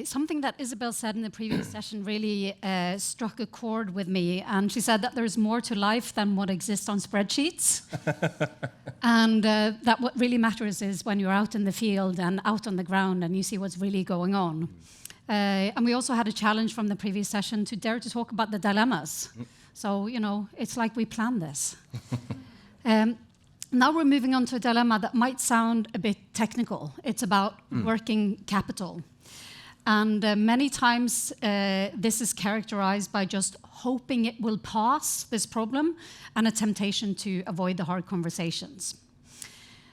Something that Isabel said in the previous session really struck a chord with me. And she said that there's more to life than what exists on spreadsheets. And that what really matters is when you're out in the field and out on the ground and you see what's really going on. And we also had a challenge from the previous session to dare to talk about the dilemmas. So, you know, it's like we planned this. Now we're moving on to a dilemma that might sound a bit technical. It's about working capital. And many times this is characterized by just hoping it will pass, this problem, and a temptation to avoid the hard conversations.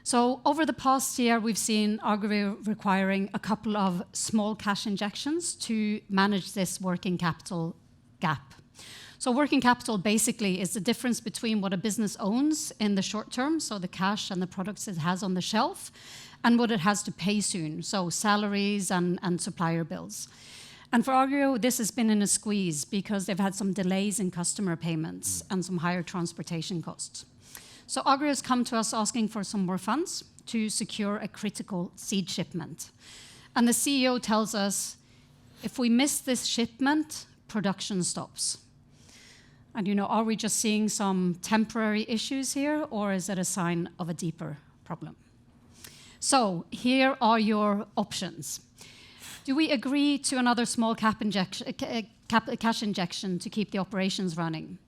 So over the past year, we've seen Agrio requiring a couple of small cash injections to manage this working capital gap. So working capital basically is the difference between what a business owns in the short term, so the cash and the products it has on the shelf, and what it has to pay soon, so salaries and supplier bills. And for Agrio, this has been in a squeeze because they've had some delays in customer payments and some higher transportation costs. So Agrio has come to us asking for some more funds to secure a critical seed shipment. And the CEO tells us, if we miss this shipment, production stops. And you know, are we just seeing some temporary issues here, or is it a sign of a deeper problem? So here are your options. Do we agree to another small cash injection to keep the operations running?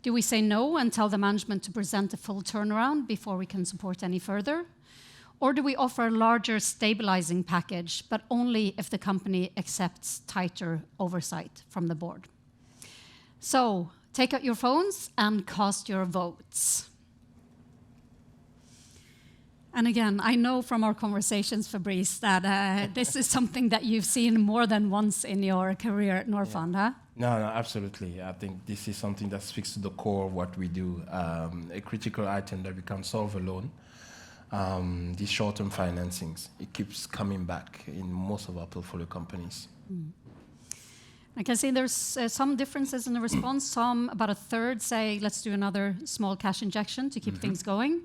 Do we say no and tell the management to present a full turnaround before we can support any further? Or do we offer a larger stabilizing package, but only if the company accepts tighter oversight from the board? So take out your phones and cast your votes. And again, I know from our conversations, Fabrice, that this is something that you've seen more than once in your career at Norfund, huh? No, absolutely. I think this is something that speaks to the core of what we do. A critical item that we can solve alone. These short-term financings, it keeps coming back in most of our portfolio companies. I can see there's some differences in the response. Some, about a third, say, let's do another small cash injection to keep things going.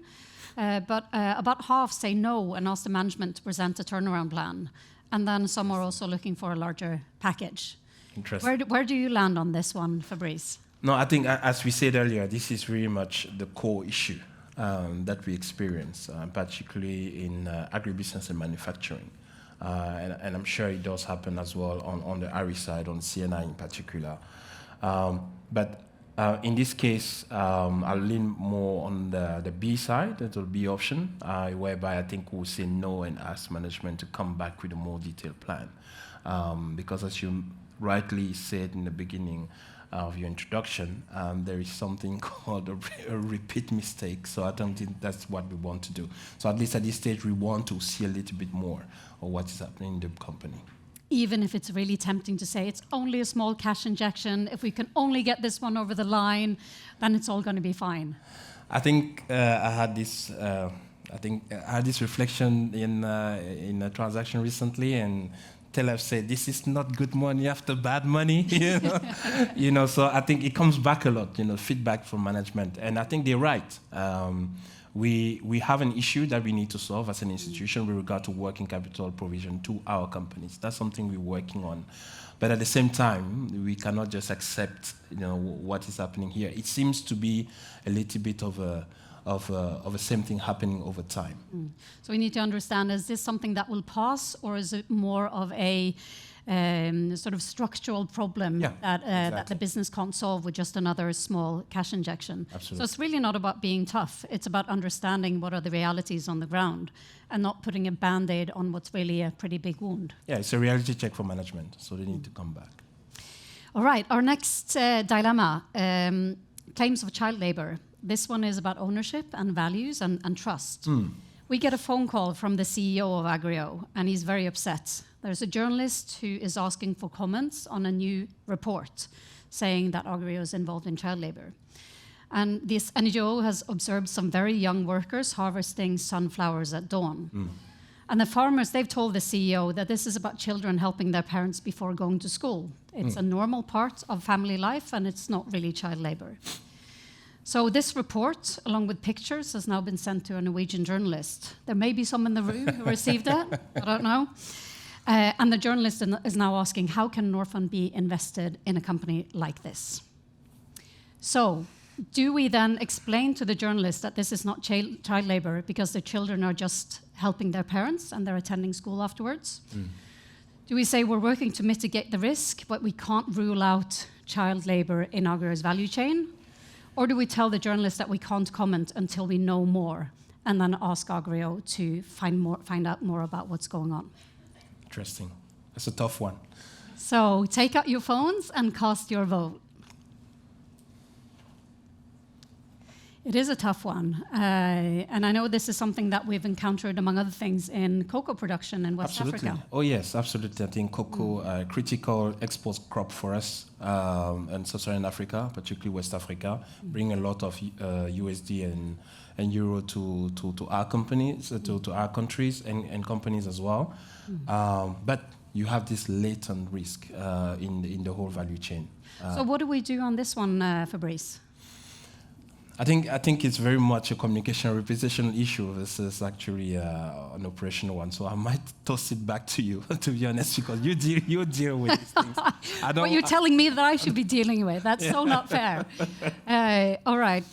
But about half say no and ask the management to present a turnaround plan. And then some are also looking for a larger package. Interesting. Where do you land on this one, Fabrice? No, I think, as we said earlier, this is very much the core issue that we experience, particularly in agribusiness and manufacturing. And I'm sure it does happen as well on the ARI side, on CNI in particular. But in this case, I'll lean more on the B side, the B option, whereby I think we'll say no and ask management to come back with a more detailed plan. Because as you rightly said in the beginning of your introduction, there is something called a repeat mistake. So I don't think that's what we want to do. So at least at this stage, we want to see a little bit more of what is happening in the company. Even if it's really tempting to say it's only a small cash injection, if we can only get this one over the line, then it's all going to be fine. I think I had this reflection in a transaction recently, and Taylor said, "This is not good money after bad money." You know. So I think it comes back a lot. Feedback from management, and I think they're right. We have an issue that we need to solve as an institution with regard to working capital provision to our companies. That's something we're working on. But at the same time, we cannot just accept what is happening here. It seems to be a little bit of a same thing happening over time. So we need to understand, is this something that will pass, or is it more of a sort of structural problem that the business can't solve with just another small cash injection? Absolutely. So it's really not about being tough. It's about understanding what are the realities on the ground and not putting a Band-Aid on what's really a pretty big wound. Yeah, it's a reality check for management, so they need to come back. All right, our next dilemma, claims of child labor. This one is about ownership and values and trust. We get a phone call from the CEO of Agrio, and he's very upset. There's a journalist who is asking for comments on a new report saying that Agrio is involved in child labor. And this NGO has observed some very young workers harvesting sunflowers at dawn. And the farmers, they've told the CEO that this is about children helping their parents before going to school. It's a normal part of family life, and it's not really child labor. So this report, along with pictures, has now been sent to a Norwegian journalist. There may be some in the room who received it, I don't know. And the journalist is now asking, how can Norfund be invested in a company like this? So, do we then explain to the journalist that this is not child labor because the children are just helping their parents and they're attending school afterwards? Do we say we're working to mitigate the risk, but we can't rule out child labor in Agrio's value chain? Or do we tell the journalist that we can't comment until we know more and then ask Agrio to find out more about what's going on? Interesting. That's a tough one. So take out your phones and cast your vote. It is a tough one. And I know this is something that we've encountered, among other things, in cocoa production in West Africa. Oh, yes, absolutely. I think cocoa, critical export crop for us in Sub-Saharan Africa, particularly West Africa, bring a lot of USD and euro to our companies, to our countries and companies as well. But you have this latent risk in the whole value chain. So what do we do on this one, Fabrice? I think it's very much a communication representation issue. This is actually an operational one. So I might toss it back to you, to be honest, because you deal with these things. What you're telling me that I should be dealing with. That's so not fair. All right.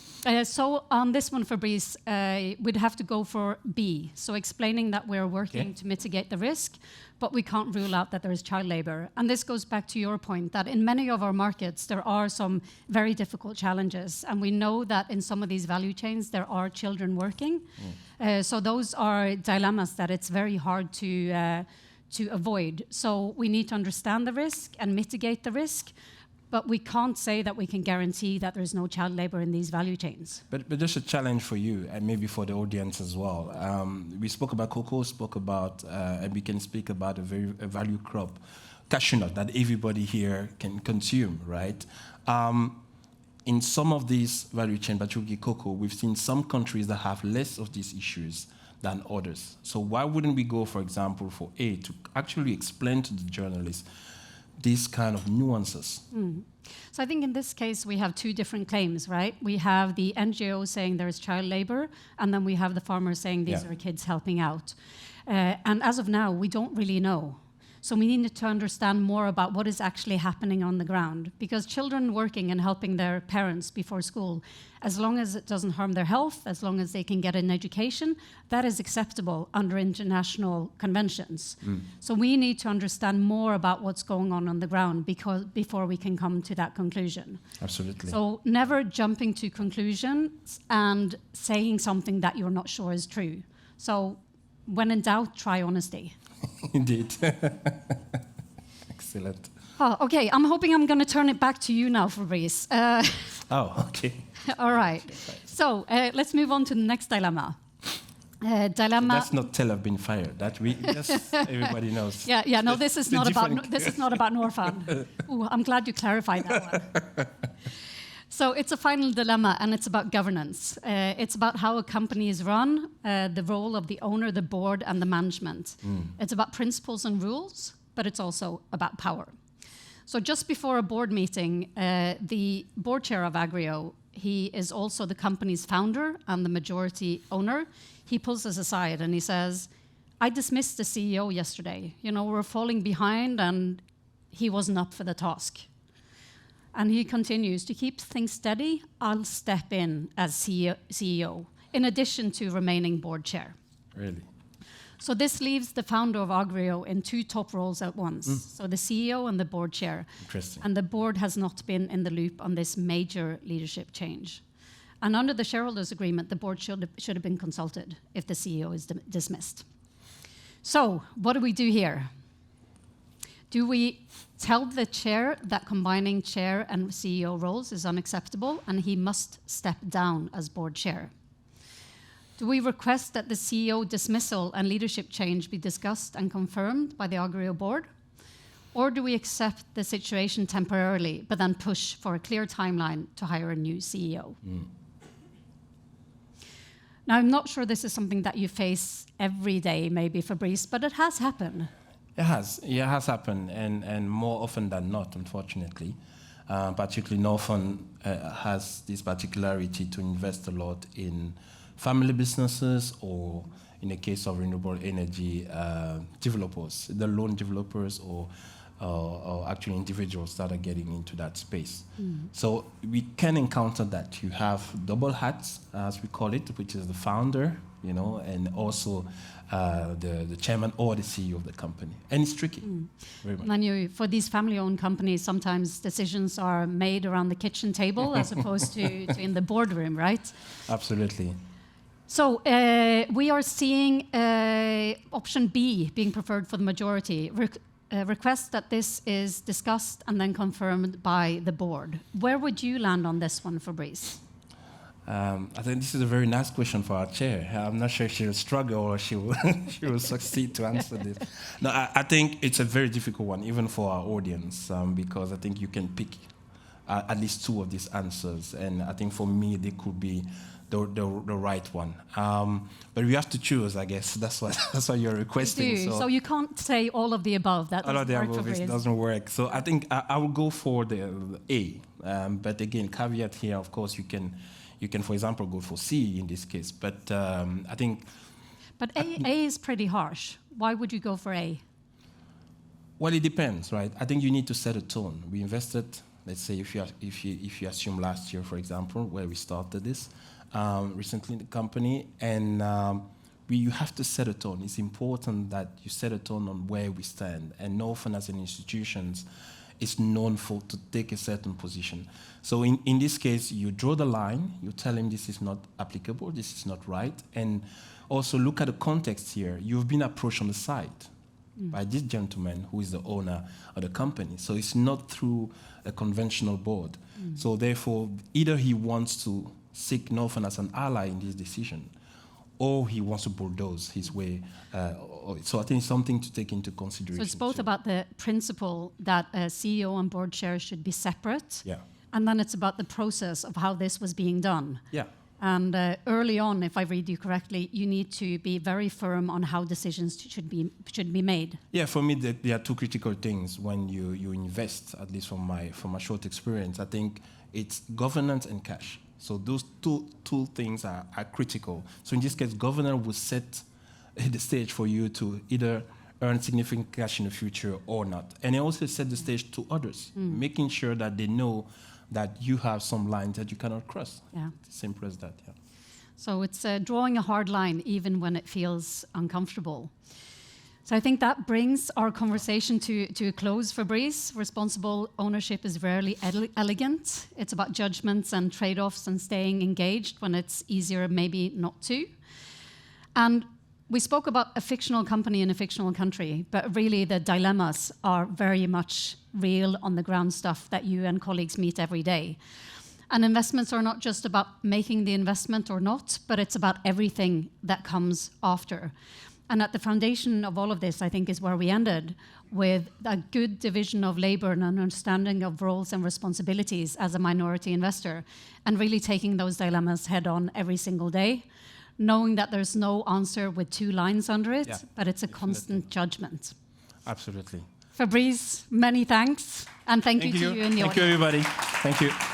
So on this one, Fabrice, we'd have to go for B. So explaining that we're working to mitigate the risk, but we can't rule out that there is child labor. And this goes back to your point that in many of our markets, there are some very difficult challenges. And we know that in some of these value chains, there are children working. So those are dilemmas that it's very hard to avoid. So we need to understand the risk and mitigate the risk. But we can't say that we can guarantee that there's no child labor in these value chains. But just a challenge for you and maybe for the audience as well. We spoke about cocoa, and we can speak about a value crop, cashew nut, that everybody here can consume, right? In some of these value chains, particularly cocoa, we've seen some countries that have less of these issues than others. So why wouldn't we go, for example, for A, to actually explain to the journalists these kind of nuances? So I think in this case we have two different claims, right? We have the NGO saying there is child labor, and then we have the farmers saying these are kids helping out. And as of now, we don't really know. So we need to understand more about what is actually happening on the ground. Because children working and helping their parents before school, as long as it doesn't harm their health, as long as they can get an education, that is acceptable under international conventions. So we need to understand more about what's going on the ground before we can come to that conclusion. Absolutely. So never jumping to conclusions and saying something that you're not sure is true. So when in doubt, try honesty. Indeed. Excellent. Oh, okay, I'm hoping I'm going to turn it back to you now, Fabrice. Okay. All right. So let's move on to the next dilemma. Dilemma. That's not tell I've been fired. That everybody knows. Yeah. No, this is not about Norfund. Ooh, I'm glad you clarified that one. So it's a final dilemma, and it's about governance. It's about how a company is run, the role of the owner, the board, and the management. It's about principles and rules, but it's also about power. So just before a board meeting, the board chair of Agrio, he is also the company's founder and the majority owner. He pulls us aside and he says, I dismissed the CEO yesterday. You know, we're falling behind and he wasn't up for the task. And he continues, to keep things steady, I'll step in as CEO, in addition to remaining board chair. Really? So this leaves the founder of Agrio in two top roles at once. So the CEO and the board chair. Interesting. And the board has not been in the loop on this major leadership change. And under the shareholders agreement, the board should have been consulted if the CEO is dismissed. So what do we do here? Do we tell the chair that combining chair and CEO roles is unacceptable and he must step down as board chair? Do we request that the CEO dismissal and leadership change be discussed and confirmed by the Agrio board? Or do we accept the situation temporarily, but then push for a clear timeline to hire a new CEO? Now, I'm not sure this is something that you face every day, maybe, Fabrice, but it has happened. It has happened, and more often than not, unfortunately. Particularly Norfund has this particularity to invest a lot in family businesses or in the case of renewable energy developers, the loan developers or actually individuals that are getting into that space. So we can encounter that. You have double hats, as we call it, which is the founder, and also the chairman or the CEO of the company. And it's tricky, very much. Manu, for these family-owned companies, sometimes decisions are made around the kitchen table as opposed to in the boardroom, right? Absolutely. So we are seeing option B being preferred for the majority. Request that this is discussed and then confirmed by the board. Where would you land on this one, Fabrice? I think this is a very nice question for our chair. I'm not sure she'll struggle or she will succeed to answer this. No, I think it's a very difficult one, even for our audience, because I think you can pick at least two of these answers. And I think for me, they could be the right one. But we have to choose, I guess. That's what you're requesting. So you can't say all of the above. That all of the above, it doesn't work. So I think I will go for the A. But again, caveat here, of course, you can, for example, go for C in this case. But I think... But A is pretty harsh. Why would you go for A? Well, it depends, right? I think you need to set a tone. We invested, let's say, if you assume last year, for example, where we started this, recently in the company, and you have to set a tone. It's important that you set a tone on where we stand. And Norfund as an institution is known to take a certain position. So in this case, you draw the line, you tell him this is not applicable, this is not right, and also look at the context here. You've been approached on the site by this gentleman who is the owner of the company. So it's not through a conventional board. So therefore, either he wants to seek Norfund as an ally in this decision, or he wants to bulldoze his way. So I think it's something to take into consideration. So it's both about the principle that a CEO and board chair should be separate, and then it's about the process of how this was being done. Yeah. And early on, if I read you correctly, you need to be very firm on how decisions should be made. Yeah, for me, there are two critical things when you invest, at least from my short experience. I think it's governance and cash. So those two things are critical. So in this case, governance will set the stage for you to either earn significant cash in the future or not. And it also set the stage to others, making sure that they know that you have some lines that you cannot cross. Yeah. Simple as that, yeah. So it's drawing a hard line even when it feels uncomfortable. So I think that brings our conversation to a close, Fabrice. Responsible ownership is rarely elegant. It's about judgments and trade-offs and staying engaged when it's easier maybe not to. And we spoke about a fictional company in a fictional country, but really the dilemmas are very much real on the ground stuff that you and colleagues meet every day. And investments are not just about making the investment or not, but it's about everything that comes after. And at the foundation of all of this, I think, is where we ended, with a good division of labor and an understanding of roles and responsibilities as a minority investor, and really taking those dilemmas head on every single day, knowing that there's no answer with two lines under it, but it's a constant judgment. Absolutely. Fabrice, many thanks, and thank you to you in the audience. Thank you, everybody. Thank you.